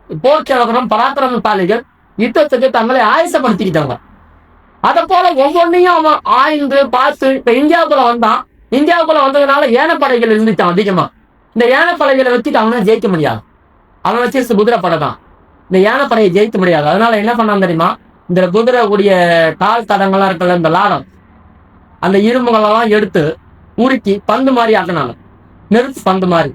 போர்ச்சவகரம் பராக்கிரமசாலிகள் யுத்தத்துக்கு தங்களை ஆயசப்படுத்திக்கிட்டாங்க. அதை போல ஒவ்வொன்றையும் அவன் ஆய்ந்து பார்த்து இப்ப இந்தியாவுக்குள்ள வந்தான். இந்தியாவுக்குள்ள வந்ததுனால ஏனப்படைகள் இருந்துச்சான் அதிகமா. இந்த ஏனப்படைகளை வச்சுட்டு அவனை ஜெயிக்க முடியாது. அவன் வச்சிருச்சு குதிரை படை தான். இந்த யானைப்படையை ஜெயிக்க முடியாது. அதனால என்ன பண்ணான் தெரியுமா, இந்த குதிரை கூடிய கால் தடங்கள்லாம் இருக்கல, இந்த லாடம், அந்த இரும்புகளெல்லாம் எடுத்து உருக்கி பந்து மாதிரி ஆக்கினாங்க. நெருப்பு பந்து மாதிரி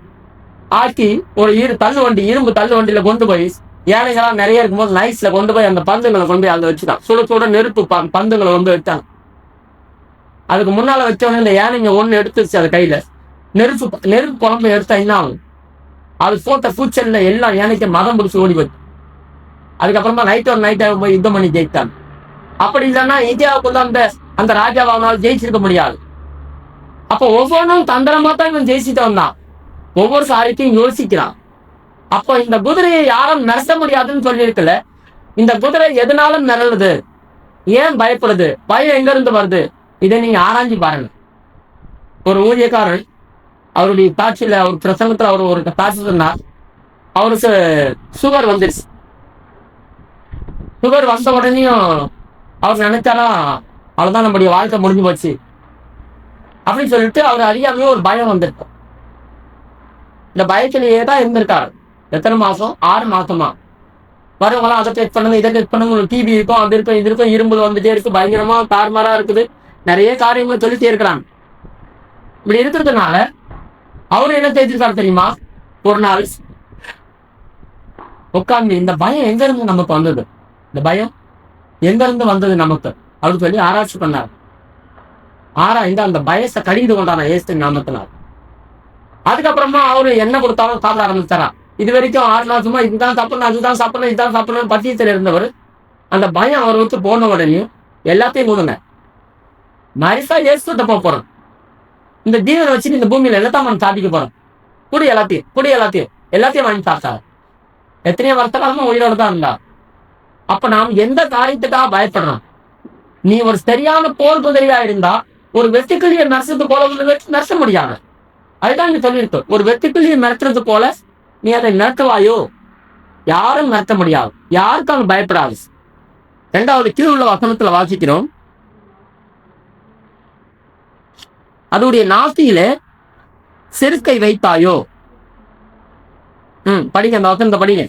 ஆக்கி ஒரு இரும்பு தள்ளு வண்டியில கொண்டு போய் யானைகளாம் நிறைய இருக்கும்போது நைஸ்ல கொண்டு போய் அந்த பந்துங்களை கொண்டு போய் அதை வச்சுட்டான். சுட சுட நெருப்பு பந்துங்களை வந்து வச்சாங்க. அதுக்கு முன்னால வச்சவொடனே இந்த யானைங்க ஒண்ணு எடுத்துருச்சு அது கையில. நெருப்பு குழம்பு எடுத்தா என்ன ஆகும், அது போட்ட பூச்சல்ல எல்லாம் யானைக்கு மதம் பிடிச்சி ஓடி போச்சு. அதுக்கப்புறமா நைட்டாக போய் யுத்தம் பண்ணி ஜெயித்தாங்க. அப்படி இல்லைன்னா இந்தியாவுக்குள்ள அந்த ராஜாவானால் ஜெயிச்சிருக்க முடியாது. அப்போ ஒவ்வொன்றும் தந்திரமா தான் இவன் ஜெயிச்சுட்டு வந்தான். ஒவ்வொரு சாரிக்கும் யோசிக்கிறான். அப்போ இந்த குதிரையை யாரும் மிரட்ட முடியாதுன்னு சொல்லியிருக்கல. இந்த குதிரை எதனாலும் மிரளுது, ஏன் பயப்படுது, பயம் எங்க இருந்து வருது, இதை நீங்க ஆராய்ச்சி பாருங்க. ஒரு ஊழியக்காரர் அவருடைய காட்சியில, அவர் பிரசங்கத்துல அவர் ஒரு காட்சி சொன்னார். அவருக்கு சுகர் வந்துருச்சு. சுகர் வந்த உடனேயும் அவர் நினைச்சாலும் அவ்வளவுதான், நம்முடைய வாழ்க்கை முடிஞ்சு போச்சு அப்படின்னு சொல்லிட்டு அவர் அறியாமே ஒரு பயம் வந்துருக்கு. இந்த பயத்திலேயே தான் இருந்திருக்காரு. எத்தனை மாசம், 6 மாசமா. வரவங்களாம் அதை டெஸ்ட் பண்ணுங்க, இதை டெஸ்ட் பண்ணுங்க, டிபி இருக்கும், அது இருக்கும், இது இருக்கும், இரும்புல வந்துட்டே இருக்கு, பயங்கரமா தாறுமாறா இருக்குது, நிறைய காரியங்கள் சொல்லிட்டே இருக்கிறாங்க. இப்படி இருக்கிறதுனால அவரு என்ன செஞ்சிருக்காரு தெரியுமா, ஒரு நாள் உட்கார்ந்து இந்த பயம் எங்க இருந்து நமக்கு வந்தது, இந்த பயம் எங்க இருந்து வந்தது நமக்கு அப்படின்னு சொல்லி ஆராய்ச்சி பண்ணார். ஆராய்ந்து அந்த பயத்தை கடிந்து கொண்டான ஏசு நாமத்தினார். அதுக்கப்புறமா அவரு என்ன கொடுத்தாலும் சாப்பிட ஆரம்பிச்சாரா. இது வரைக்கும் 6 மாசமா இதுதான் சாப்பிடணும், அதுதான் சாப்பிடணும், இதுதான் சாப்பிடணும் பத்தியத்தில் இருந்தவர் அந்த பயம் அவர் விட்டு போன உடனே எல்லாத்தையும் கொடுங்க, மரிசா ஏசுட்ட போறோம், இந்த ஜீவனை வச்சு இந்த பூமியில எல்லாத்தான் சாதிக்க போறோம், குடி எல்லாத்தையும் வாங்கி சாப்பிட்டாரு. எத்தனையோ வருஷமா உயிரோட தான் இருந்தா. அப்ப நாம் எந்த காரியத்துக்காக பயப்படுறோம்? நீ ஒரு சரியான போர் குதிரையா இருந்தா ஒரு வெட்டுக்கிளியை நரசத்து போல நரச முடியாது. அதுதான் நீ சொல்லியிருக்கு, ஒரு வெட்டுக்கிளியை மிரட்டுறது போல நீ அதை மிரட்டுவாயோ, யாரும் மிரட்ட முடியாது, யாருக்கும் அது பயப்படாது. 2வது கீழ் உள்ள வசனத்துல வாசிக்கிறோம், அதோடைய நாசியில செருக்கை வைத்தாயோ. படிங்க அந்த வசனத்தை படிங்க.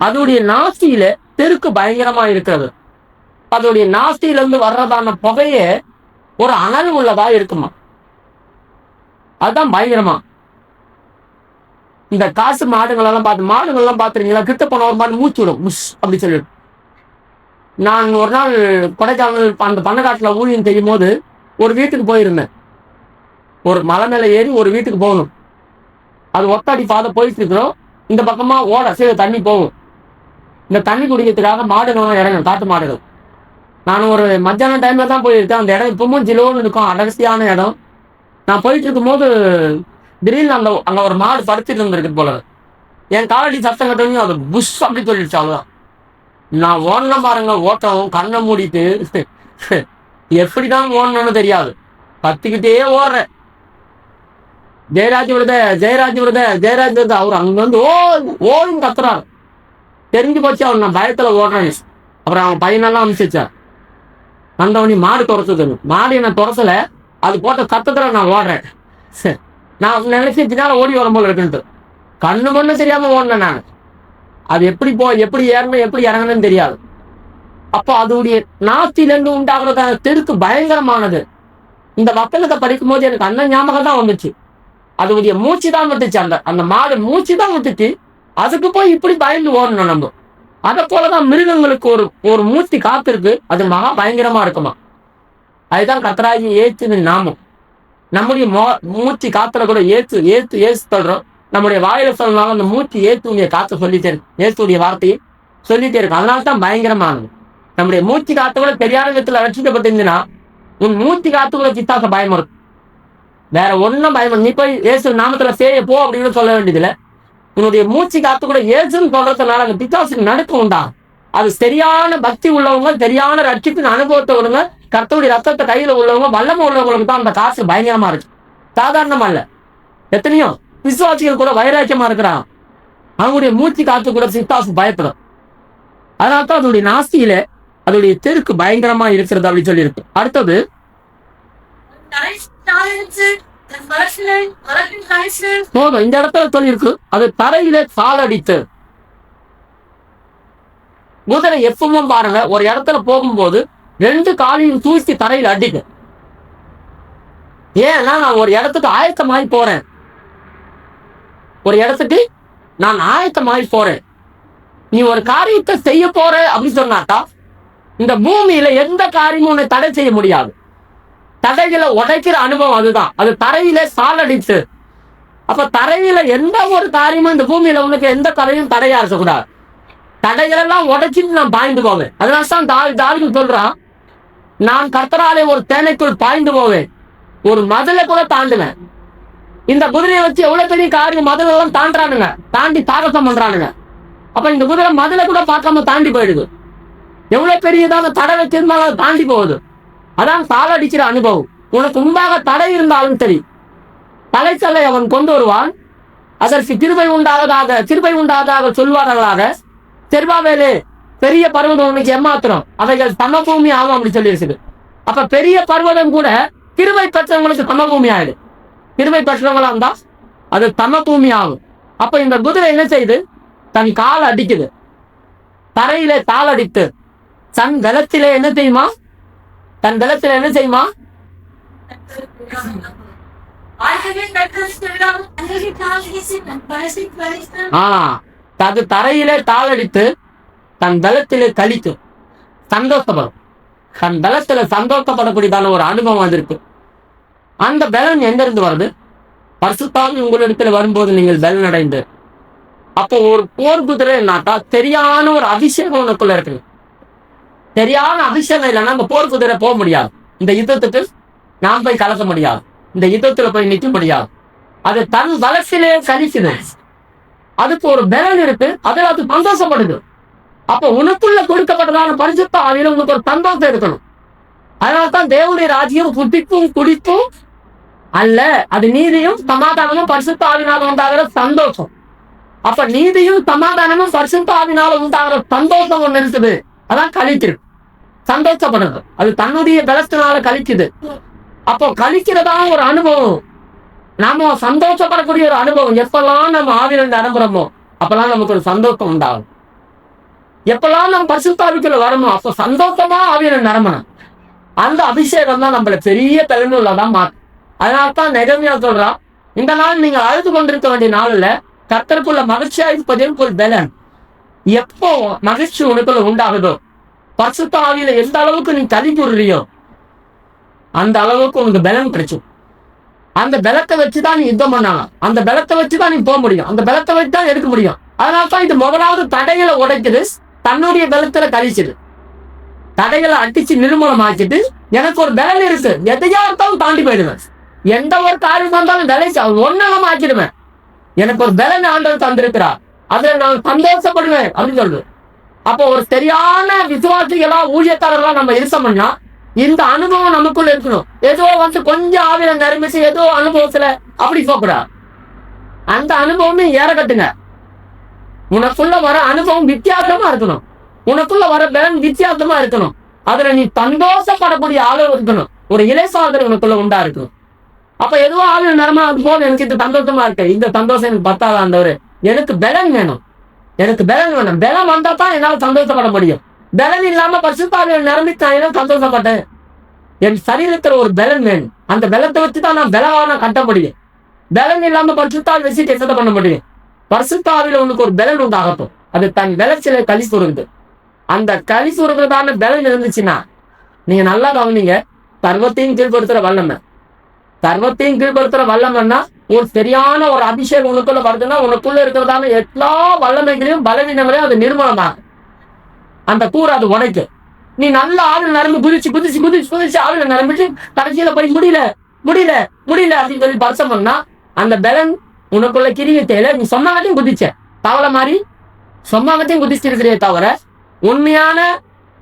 அதோடைய நாசியில தெருக்கு பயங்கரமா இருக்கிறது. அதோடைய நாசியில இருந்து வர்றதான புகைய ஒரு அனல் உள்ளதா இருக்குமா, அதுதான் பயங்கரமா. இந்த காசு மாடுகளெல்லாம் பாத்துருக்கீங்களா, கிட்ட போன ஒரு மாதிரி மூச்சு விடும் முஷ் அப்படி சொல்லிடும். நான் ஒரு நாள் கொடைக்கானல் அந்த பண்ணக்காட்டுல ஊழியம் செய்யும் போது ஒரு வீட்டுக்கு போயிருந்தேன். ஒரு மலை மேல ஏறி ஒரு வீட்டுக்கு போகணும். அது ஒத்தாடி பாதை போயிட்டு இருக்கிறோம். இந்த பக்கமா சரி தண்ணி போகும். இந்த தண்ணி குடிக்கிறதுக்காக மாடுகள் இறங்கும், காட்டு மாடுகள். நான் ஒரு மத்தியான டைம்ல தான் போயிருக்கேன். அந்த இடம் இப்பவும் ஜிலோன்னு இருக்கும், அடர்த்தியான இடம். நான் போயிட்டு இருக்கும் போது திடீர்னு அங்க ஒரு மாடு படுத்துட்டு இருந்திருக்கு போல. என் காலடி சத்தம் கட்டணும், அது புஷ் அப்படி சொல்லிடுச்சு. அவ்வளவுதான். நான் ஓடலாம் பாருங்க, ஓட்டம் கண்ணை மூடிட்டு எப்படிதான் ஓடணும்னு தெரியாது, கத்திக்கிட்டே ஓடுறேன். ஜெயராஜ் வருத அவர் அங்க வந்து ஓடும் கத்துறாரு. தெரிஞ்சு போச்சு அவன் நான் பயத்துல ஓடுறேன். அப்புறம் அவன் பையனெல்லாம் அனுப்பிச்சிச்சான். வந்தவனி மாடு துரத்துது. மாடு என்ன துரசல, அது போட்ட சத்தத்துல நான் ஓடுறேன். சரி, நான் நினைச்சு பின்னால ஓடி வரும் போல இருக்குன்ட்டு கண்ணு மண்ணு தெரியாம ஓடினேன் நான். அது எப்படி எப்படி ஏறணும் எப்படி இறங்கணும்னு தெரியாது. அப்போ அதோடைய நாத்திலிருந்து உண்டாகிறதான தெருக்கு பயங்கரமானது. இந்த வக்கலத்தை படிக்கும் போது எனக்கு அந்த ஞாபகம் தான் வந்துச்சு. அதோடைய மூச்சு தான் விட்டுச்சு. அந்த மாடு மூச்சு தான் விட்டுச்சு. அதுக்கு போய் இப்படி பயந்து ஓடணும் நம்ம. அதை போலதான் மிருகங்களுக்கு ஒரு மூச்சு காத்து இருக்கு. அது மகா பயங்கரமா இருக்குமா. அதுதான் கர்த்தராகிய இயேசுவின் நாமம். நம்முடைய மூச்சு காத்துல கூட ஏத்து ஏத்து ஏசு சொல்றோம். நம்முடைய வாயில சொல்லலாம் அந்த மூச்சு ஏத்துடைய காத்த சொல்லிட்டே இருக்கு. ஏசுடைய வார்த்தையை சொல்லிட்டே இருக்கு. அதனால தான் பயங்கரமானது. நம்முடைய மூச்சு காத்து கூட தெரியாத விதத்துல ரட்சிக்கப்பட்டிருந்தீங்கன்னா உன் மூச்சு காத்து கூட பிசாச பயம் இருக்கும். வேற ஒன்னும் பயம். நீ போய் இயேசு நாமத்துல சேய போ அப்படின்னு சொல்ல வேண்டியதுல உன்னுடைய மூச்சு காத்து கூட இயேசுன்னு சொல்றதுனால அந்த பிசாசுக்கு நடுக்கம் உண்டா. அது சரியான பக்தி உள்ளவங்க, சரியான ரட்சிப்பின் அனுபவத்தை உள்ளவங்க, கர்த்தருடைய ரத்தத்தை கையில உள்ளவங்க, வல்லமை உள்ளவங்களுக்கு தான் அந்த காசு பயங்கரமா இருக்கு. சாதாரணமா இல்ல. எத்தனையோ விசுவாசிகள் கூட வைராக்கியமா இருக்கிறான். அவங்களுடைய மூச்சு காத்து கூட பிசாசு பயப்படும். அதனால்தான் அதோடைய நாசியில அதோடைய தெருக்கு பயங்கரமா இருக்கிறது அப்படின்னு சொல்லி இருக்கு. அடுத்தது போதும். இந்த இடத்துல சொல்லி இருக்கு அது தரையில சாலடித்து. குதிரை எப்பவும் பாருங்க ஒரு இடத்துல போகும்போது 2 காலையும் தூக்கி தரையில அடிக்கு. ஏன்னா நான் ஒரு இடத்துக்கு ஆயத்தமாகி போறேன். ஒரு இடத்துக்கு நான் ஆயத்தமாகி போறேன். நீ ஒரு காரியத்தை செய்ய போற அப்படின்னு சொன்னாட்டா இந்த பூமியில எந்த காரியமும் உன்னை தடை செய்ய முடியாது. தடைகளை உடைக்கிற அனுபவம் அதுதான். அது தரையில சாலடித்து. அப்ப தரையில எந்த ஒரு காரியமும் இந்த பூமியில உனக்கு எந்த காரியமும் தடையா இருக்கக்கூடாது. தடைகள் எல்லாம் உடைச்சிட்டு நான் பாய்ந்து போவேன். அதனால்தான் தாவீது சொல்றான், நான் கர்த்தராலே ஒரு தேனைக்குள் பாய்ந்து போவேன், ஒரு மதிலை கூட தாண்டுவேன். இந்த குதிரையை வச்சு எவ்வளவு பெரிய காரியம் மதில் எல்லாம் தாண்டானுங்க, தாண்டி சாகசம் பண்றானுங்க. அப்ப இந்த குதிரை மதிலை கூட பார்க்காம தாண்டி போயிடுது. எவ்வளவு பெரியதான தடை வச்சிருந்தாலும் அது தாண்டி போகுது. அதான் சாலடிக்கிற அனுபவம். உனக்கு முன்பாக தடை இருந்தாலும் சரி, தலைச்சலை அவன் கொண்டு வருவான். அதற்கு கிருபை உண்டாதாக சொல்வார்களாக. செருபாபேலே, பெரிய பர்வதம் உனக்கு ஏமாத்திரம், அவைகள் சமபூமி ஆகும் அப்படி சொல்லி இருக்குது. அப்ப பெரிய பர்வதம் கூட கிருபை பெற்றவங்களுக்கு சமபூமி ஆயிடும். கிருபை பெற்றவங்களா இருந்தா அது சமபூமி ஆகும். அப்ப இந்த குதிரை என்ன செய்யுது, தன் கால் அடிக்குது. தரையிலே கால் அடித்து தன் பலத்திலே என்ன செய்யுமா, தன் பலத்திலே என்ன செய்யுமா, அது தரையிலே தாளடித்து தன் பலத்திலே கழிக்கும். சந்தோஷப்படும். தன் பலத்தில சந்தோஷப்படக்கூடியதான ஒரு அனுபவம் வந்திருக்கு. அந்த பலன் எங்கிருந்து வருது? பரிசுத்தாவி உங்களிடத்துல வரும்போது நீங்கள் பலன் அடைந்து. அப்போ ஒரு போர் குதிரை என்னாட்டா சரியான ஒரு அபிஷேகம் உனக்குள்ள இருக்கு. சரியான அபிஷேகம் இல்லைன்னா அந்த போர் குதிரை போக முடியாது. இந்த யுத்தத்துக்கு நாம் போய் கலக்க முடியாது. இந்த யுத்தத்துல போய் நிற்க முடியாது. அது தன் பலத்திலே கழிக்குது. அதுக்கு ஒரு பலன் இருக்கு. அதில் அது சந்தோஷப்படுது. அப்ப உனக்குள்ள கொடுக்கப்பட்டதான பரிசுத்த ஆவியில உனக்கு ஒரு சந்தோஷம் இருக்கணும். அதனால்தான் தேவனுடைய ராஜ்யம் புத்திப்பும் குடிப்பும் அல்ல, அது நீதியும் சமாதானமும் பரிசுத்த ஆவியினால உண்டாகிற சந்தோஷம். அப்ப நீதியும் சமாதானமும் பரிசுத்த ஆவியினால உண்டாகிற சந்தோஷம் ஒண்ணு இருக்குது. அதான் கழிக்கிறது, சந்தோஷப்படுறது. அது தன்னுடைய பலத்தினால கழிக்குது. அப்போ கழிக்கிறதா ஒரு அனுபவம். நாம சந்தோஷப்படக்கூடிய ஒரு அனுபவம். எப்பெல்லாம் நம்ம ஆவியிலிருந்து அனுப்புறோமோ அப்பெல்லாம் நமக்கு ஒரு சந்தோஷம் உண்டாகும். எப்பெல்லாம் நம்ம பரிசுத்தாவிக்குள்ள வரணும் அப்போ சந்தோஷமா ஆவியிலிருந்து நிரம்பணும். அந்த அபிஷேகம் தான் நம்மள பெரிய தலைமையுள்ளதான் மாற்றும். அதனால்தான் நெகமியா சொல்றா, இந்த நாள் நீங்கள் அழுது கொண்டிருக்க வேண்டிய நாள் இல்ல, கர்த்தருக்குள்ள மகிழ்ச்சியா இருப்பதற்கு ஒரு பலன். எப்போ மகிழ்ச்சி உனக்குள்ள உண்டாகுதோ, பரிசுத்த ஆவியில எந்த அளவுக்கு நீ தள்ளி போடுறியோ அந்த அளவுக்கு உனக்கு பலன் கிடைக்கும். அந்த பலத்தை வச்சுதான் நீ யுத்தம் பண்ணலாம். அந்த பலத்தை வச்சுதான் நீ போக முடியும். அந்த பலத்தை வச்சுதான் எடுக்க முடியும். அதனால்தான் இது முதலாவது தடைகளை உடைக்குது, தன்னுடைய பலத்துல கழிச்சுது. தடைகளை அடிச்சு நிர்மூலமாக்கிட்டு எனக்கு ஒரு பலன் இருக்கு, எதையா இருந்தாலும் தாண்டி போயிடுவேன். எந்த ஒரு காரியம் வந்தாலும் விளைச்சு ஒன்னெல்லாம் ஆக்கிடுவேன். எனக்கு ஒரு பலன் ஆண்டவர் தந்திருக்கிறார், அதுல நான் சந்தோஷப்படுவேன் அப்படின்னு சொல்றது. அப்போ ஒரு சரியான விசுவாசிகளா ஊழியக்காரர்களா நம்ம இருக்கோம்னா இந்த அனுபவம் நமக்குள்ள இருக்கணும். ஏதோ கொஞ்சம் ஆவில நிரம்பிச்சு ஏதோ அனுபவத்துல அப்படி போகக்கூடாது. அந்த அனுபவமே ஏற கட்டுங்க. உனக்குள்ள வர அனுபவம் வித்தியாசமா இருக்கணும். உனக்குள்ள வர பலன் வித்தியாசமா இருக்கணும். அதுல நீ சந்தோஷப்படக்கூடிய ஆளு இருக்கணும். ஒரு இலைசாதனை உனக்குள்ள உண்டா இருக்கணும். அப்ப எதுவும் ஆளு நேரமா அது போல எனக்கு இந்த சந்தோஷமா இருக்கு, இந்த சந்தோஷம் எனக்கு பத்தாத ஆண்டவரு, எனக்கு பலன் வேணும், எனக்கு பலன் வேணும். பலம் வந்தா தான் என்னால சந்தோஷப்பட முடியும். பலன் இல்லாம பரிசுத்தாவியில் நிரம்பி நான் சந்தோஷப்பட்டேன். என் சரீரத்துல ஒரு பலன் வேணும். அந்த பலத்தை வச்சுதான் நான் பலவான கட்ட முடியும். பலன் இல்லாம பரிசுத்தாவில் வச்சுட்டு எசத்தை பண்ண முடியும். பரிசுத்தாவில உனக்கு ஒரு பலன் உண்டாகட்டும். அது தன் விளைச்சல களி சுருங்குது. அந்த களி சுருங்குறதான பலன் இருந்துச்சுன்னா நீங்க நல்லா கவனிங்க. சர்வத்தையும் கீழ்படுத்துற வல்லமை, சர்வத்தையும் கீழ்படுத்துற வல்லமைன்னா ஒரு சரியான ஒரு அபிஷேகம் உனக்குள்ள வருதுன்னா உனக்குள்ள இருக்கிறதான எல்லா வல்லமைகளையும் பலவீனங்களையும் அது நிர்மூலமாகும். அந்த கூறு அது உடைக்கு. நீ நல்ல ஆளுநர் நிரம்பி குதிச்சு குதிச்சு குதிச்சு குதிச்சு ஆளுநர் நிரம்பிட்டு கடைசியில போய் முடியல முடியல முடியல அப்படின்னு சொல்லி பரிசம் பண்ணா அந்த பலன் உனக்குள்ள கிரிய தேல. நீ சொன்னாங்கத்தையும் குதிச்ச தவளை மாதிரி சொன்னாங்கத்தையும் குதிச்சிருக்கிறே தவிர உண்மையான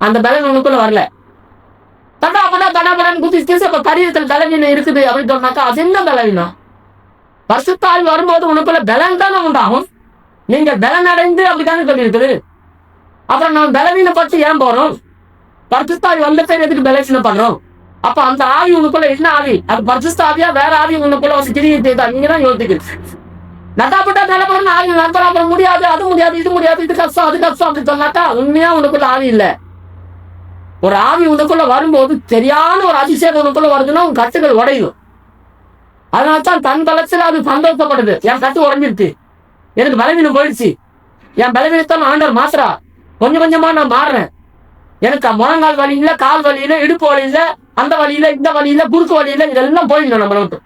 அந்த பலன் உனக்குள்ள வரல. தடா படா தடா படான்னு குதிச்சு அப்ப கரியத்தில் பலவீனம் இருக்குது அப்படின்னு சொன்னாக்கா அது என்ன பலவீனம்? பரிசுத்தாவி வரும்போது உனக்குள்ள பலன் தானே உண்டாகும். நீங்க பலன் அடைந்து அப்படித்தானே சொல்லி இருக்குது. அப்புறம் நம்ம பலவீனப்பட்டு ஏன் போறோம்? பரிசுத்தாவி வந்த பேர் எதுக்கு பலவீனம் பண்றோம்? அப்ப அந்த ஆவி உனக்குள்ள என்ன ஆவி? அது பரிசுத்தாவியா வேற ஆவி உனக்குள்ள வந்து கிரியை செய்தா? நீங்க தான் யோசிக்கிறீங்க. நட்டாப்பட்டா நிலப்படம் ஆவி நண்பர் அப்புறம் முடியாது, அது முடியாது, இது முடியாது, இது கஷ்டம், அது கஷ்டம் அப்படின்னு சொன்னாக்கா உண்மையா உனக்குள்ள ஆவி இல்லை. ஒரு ஆவி உனக்குள்ள வரும்போது சரியான ஒரு அதிசயம் உனக்குள்ள வருதுன்னா உன் கட்டுகள் உடையும். அதனால்தான் தன் பலத்துல அது சந்தோஷப்படுது. என் கட்டு உடைஞ்சிருச்சு, எனக்கு பலவீனம் போயிடுச்சு, என் பலவீனத்தை ஆண்டவர் மாத்திரா, கொஞ்சம் கொஞ்சமா நான் மாறுறேன். எனக்கு முழங்கால் வலி இல்லை, கால் வலி இல்லை, இடுப்பு வலி இல்லை, அந்த வழியில இந்த வழியில குறுக்கு வழியில இதெல்லாம் போயிடணும். நம்மளை விட்டு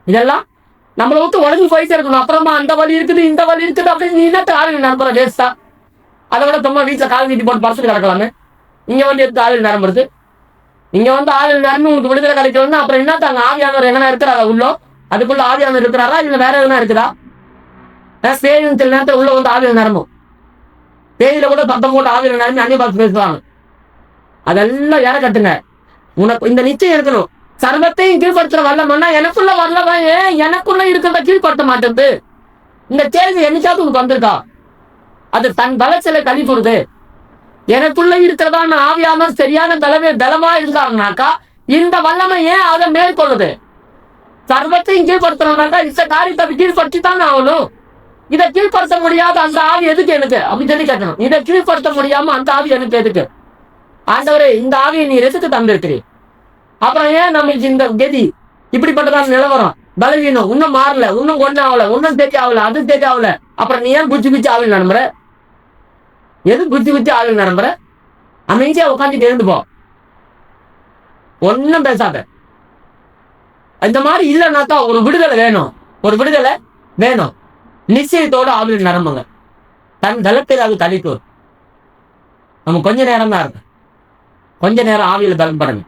இதெல்லாம் நம்மளை விட்டு உடஞ்சி போயிட்டே இருக்கணும். அப்புறமா அந்த வழி இருக்குது இந்த வழி இருக்குது அப்படின்னு நீ என்ன ஆளுங்க நம்புற வேஸ்டா? அதை விட சும்மா வீட்டுல கால் நீட்டி போட்டு பறந்துட்டு கிடக்கலாமே. இங்க வந்து எடுத்து ஆளுநர் நிரம்புறது, இங்க வந்து ஆளுநர் நிரம்பி உங்களுக்கு விடுதலை கிடைக்கணும்னா அப்புறம் என்ன தாங்க ஆவியானவர் எங்கன்னா இருக்கிறாரா? உள்ள அதுக்குள்ள ஆவியானவர் இருக்கிறாரா இல்ல வேற எதுனா இருக்குதா? பேயும் சில நேரத்தில் உள்ள வந்து ஆவியில் நிரம்பும். பேயில கூட சத்தம் போட்டு ஆவியில் நிரம்பி அந்நிய பாத்து பேசுவாங்க. அதெல்லாம் யார கட்டுங்க. உனக்கு இந்த நிச்சயம் இருக்கணும். சர்வத்தையும் கீழ்படுத்துற வல்லமன்னா எனக்குள்ள வரலவா? ஏன் எனக்குள்ள இருக்கிறத கீழ்படுத்த மாட்டேங்குது? இந்த கேள்வி என்னைக்காவது உனக்கு வந்திருக்கா? அது தன் பலச்சில கழி கொடுது. எனக்குள்ள இருக்கிறதான ஆவியான சரியான பலமா இருந்தாங்கனாக்கா இந்த வல்லமை ஏன் அதை மேற்கொள்ளுது? சர்வத்தையும் கீழ்படுத்தணும்னாக்கா இந்த காரியத்தை கீழ்படுத்தி தான் ஆகணும். இதை கீழ்படுத்த முடியாத அந்த ஆவி எதுக்கு எனக்கு அப்படின்னு சொல்லி கேட்கணும். இதை கீழ்படுத்த முடியாம அந்த ஆவி எனக்கு எதுக்கு? ஆண்டவரே இந்த ஆவியை நீ எதுக்கு தந்திருக்கிறீர்? அப்புறம் ஏன் நம்மளுக்கு இந்த கதி இப்படிப்பட்டதான் நிலவரம்? பலவீனம் இன்னும் மாறல, இன்னும் ஒன்னும் ஆகல, இன்னும் தெரியாவல, அது தெரியாவல. அப்புறம் நீ ஏன் குச்சி குச்சி ஆவில் நம்புற? எது குச்சி குச்சி ஆவில் நம்புற? அமைதியா உட்காந்துட்டு எழுந்து போ, ஒன்னும் பேசாத. இந்த மாதிரி இல்லைன்னாக்கா ஒரு விடுதலை வேணும், ஒரு விடுதலை வேணும். நிச்சயத்தோட ஆவில் நரம்புங்க. தன் தளத்தில் அது கழிக்கும். நம்ம கொஞ்ச நேரம் தான் இருக்கு, கொஞ்ச நேரம் ஆவியில் பலன்படணும்.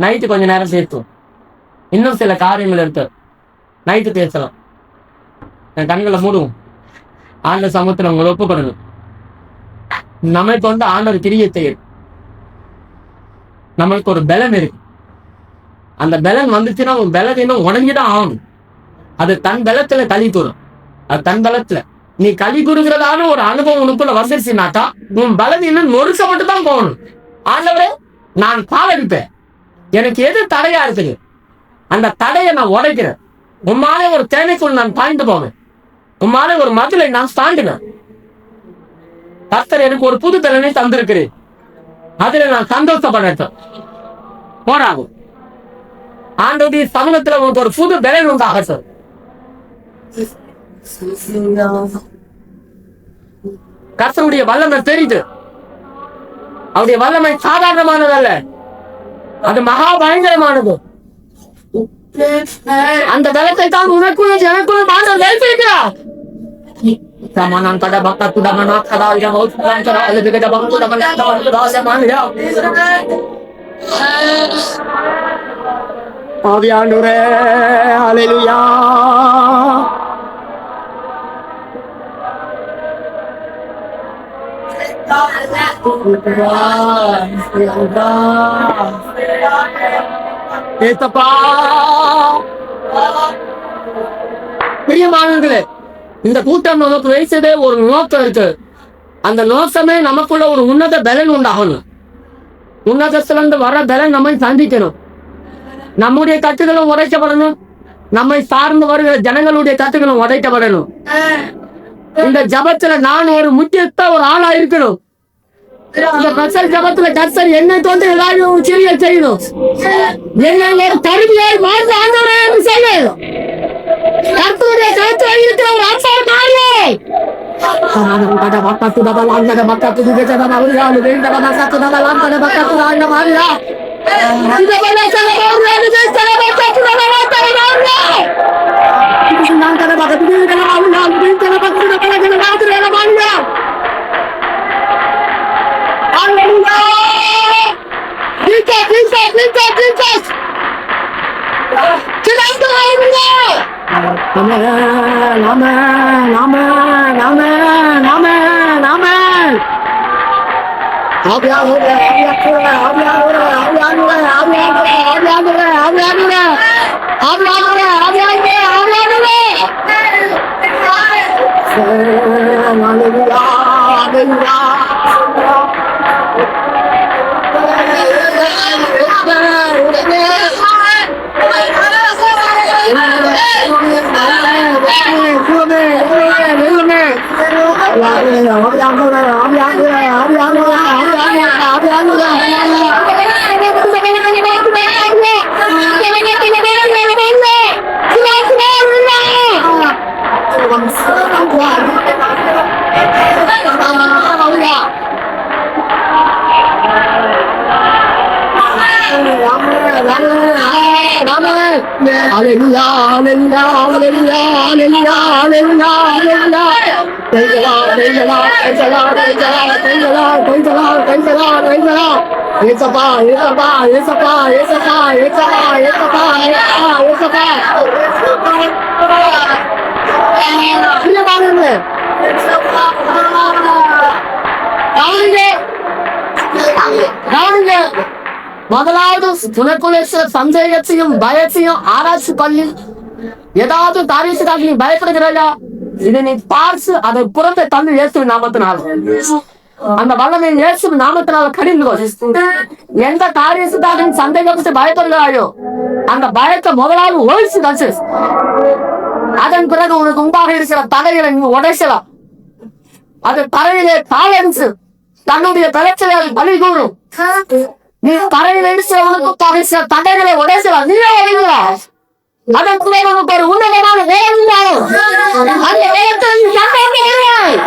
நைட்டு கொஞ்ச நேரம் பேசுவோம். இன்னும் சில காரியங்கள் இருக்கு, நைட்டு பேசலாம். என் கண்களை மூடுவோம். ஆண்டவர் சமூகத்தில் உங்களை ஒப்புக்கொடுங்க. நமக்கு வந்து ஆண்டவர் கிரியை செய்யும். நம்மளுக்கு ஒரு பலன் இருக்கு. அந்த பலன் வந்துச்சுன்னா உன் பலவீனம் உடஞ்சுதான் ஆகணும். அது தன் பலத்துல களி கூறும். அது தன் பலத்துல நீ களி கூறுகிறதான ஒரு அனுபவம் உனக்குள்ள வந்துருச்சுனாக்கா உன் பலவீனம் நொறுக்கப்பட்டு தான் போகணும். ஆண்டவரே நான் காலடிப்பேன், எனக்கு எது தடையா இருக்குது அந்த தடையை நான் உடைக்கிறேன். உம்மாலே ஒரு தேனைக்குள் நான் பாய்ந்து போவேன், உம்மாலே ஒரு மதிலை நான் தாண்டுவேன். கர்த்தர் எனக்கு ஒரு புது பலனை தந்திருக்கிறேன், அதுல நான் சந்தோஷப்படட்டும். போராகும் ஆண்டவருடைய சமூகத்துல உனக்கு ஒரு புது பலன் உண்டாகட்டும். கர்த்தருடைய வல்லமை தெரியுது. அவருடைய வல்லமை சாதாரணமானதல்ல, அது மகா பயங்கரமானது. அந்த பலத்தை தான் உனக்குள்ள எனக்குள்ள ஆண்டவர் வைத்திருக்கிறார். Samanan kada bakta tu damana kada ya mau tuan kada lebih kada bangku damana kada dah mana ya. Aviandure, haleluya. பிரியமானவர்களே, இந்த கூட்டம் நமக்கு வைத்ததே ஒரு நோக்கம் இருக்கு. அந்த நோக்கமே நமக்குள்ள ஒரு உன்னத பலன் உண்டாகணும். உன்னதத்திலிருந்து வர பலன் நம்மை சந்திக்கணும். நம்முடைய கட்டுகளும் உடைக்கப்படணும். நம்மை சார்ந்து வருகிற ஜனங்களுடைய கட்டுகளும் உடைக்கப்படணும். இந்த ஜபத்துல நான் ஒரு முக்கியத்த ஒரு ஆளா இருக்கணும். இந்த பிரசல் ஜபத்துல கர்த்தர் என்னை தோன்று எல்லாரும் ஒரு சிறிய செய்யணும். என்னை ஒரு கருவியாய் மாற்ற ஆண்டவரே என்று சொல்லணும். கர்த்தருடைய கருத்துல இருக்கிற ஒரு ஆசார மாறியே முதலாவது உனக்குள்ள சில சந்தேகத்தையும் பயத்தையும் ஆராய்ச்சி பண்ணி ஏதாவது காரியத்துக்காக நீ பயப்படுகிறாயா, இதை நீ பார்த்து அதை புறத்தை தந்து இயேசு நாமத்தினால அந்த வல்லமை இயேசு நாமத்தினால கடிந்து எந்த காரியத்துக்காக நீ சந்தேகப்பட்டு பயப்படுகிறாயோ அந்த பயத்தை முதலாவது ஒழிச்சு கழிச்சு அதன் பிறகு உனக்கு உண்டாக இருக்கிற தடைகளை நீ உடைசலாம். அது தரையிலே காலடிச்சு தன்னுடைய பிரச்சனையை பலி கூறும். நீ தரையில் இடிச்சு தடைகளை உடைசலாம். நீ அதன் பிறகு உனக்கு ஒரு உன்னதமான வேலை அந்த வேகத்தில் கழிந்து